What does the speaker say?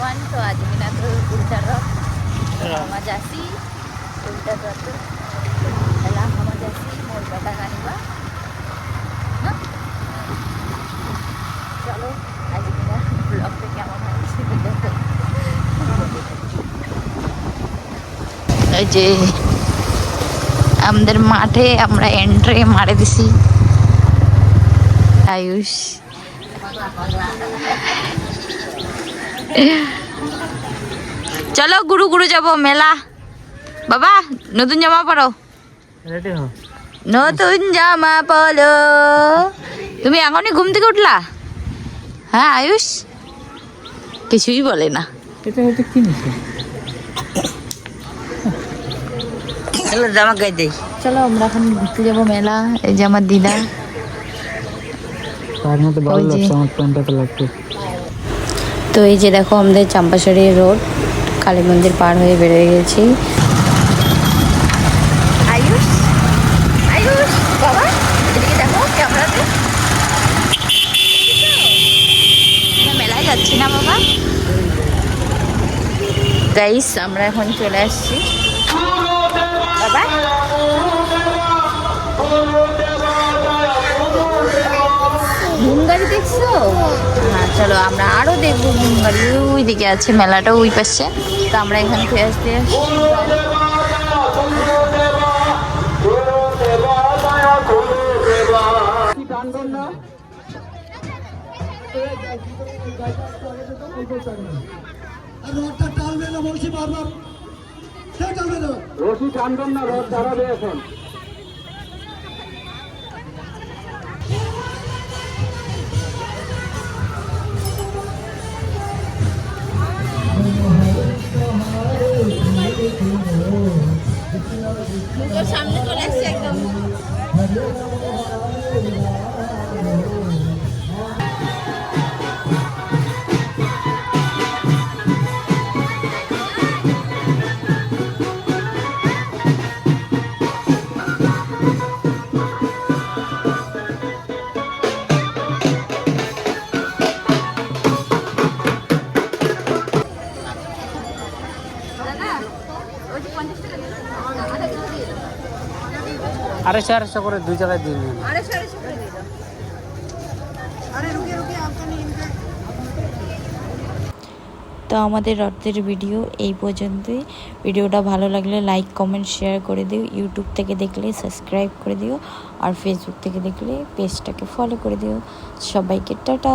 everyone. So आज बिना तो उल्टा रथ मजा सी उल्टा रथ चला मजा सी मोर बेटा गानिबा ना चलो आज बिना ब्लॉग पे क्या मना देखो এই যে আমাদের মাঠে আমরা এন্ট্রি মারে দিছি আয়ুষ চলো গুরু গুরু যাব মেলা বাবা নতুন জামা পরো রেডি হও নতুন জামা পরো তুমি এখনই ঘুম থেকে উঠলা হ্যাঁ আয়ুষ কিছুই বলে না এটা এটা কি নিছে চলো জামা গায়ে দেই চলো আমরা এখন ঘুরতে যাবো মেলা এই যে আমার দিদা তার মধ্যে ভালো লাগছে আমার প্যান্টটা লাগছে তো এই যে দেখো আমাদের চাম্পাশাড়ি রোড কালী মন্দির পার হয়ে বেরিয়ে গেছি আয়ুষ আয়ুষ বাবা এদিকে দেখো ক্যামেরাতে মেলায় যাচ্ছি না বাবা গাইস আমরা এখন চলে আসছি বাবা ঘুমগাড়ি দেখছো হ্যাঁ চলো আমরা আরো দেখবো ঘুমগাড়ি ওই দিকে আছে মেলাটা ওই পাশে তো আমরা এখান থেকে আসতে রশি টানবেন না রথ দাঁড়াবে এখন সামনে চলে আসছে একদম আড়াইশো করে দুই জায়গায় দিয়ে নিন তো আমাদের রথের ভিডিও এই পর্যন্তই ভিডিওটা ভালো লাগলে লাইক কমেন্ট শেয়ার করে দিও ইউটিউব থেকে দেখলে সাবস্ক্রাইব করে দিও আর ফেসবুক থেকে দেখলে পেজটাকে ফলো করে দিও সবাইকে টাটা।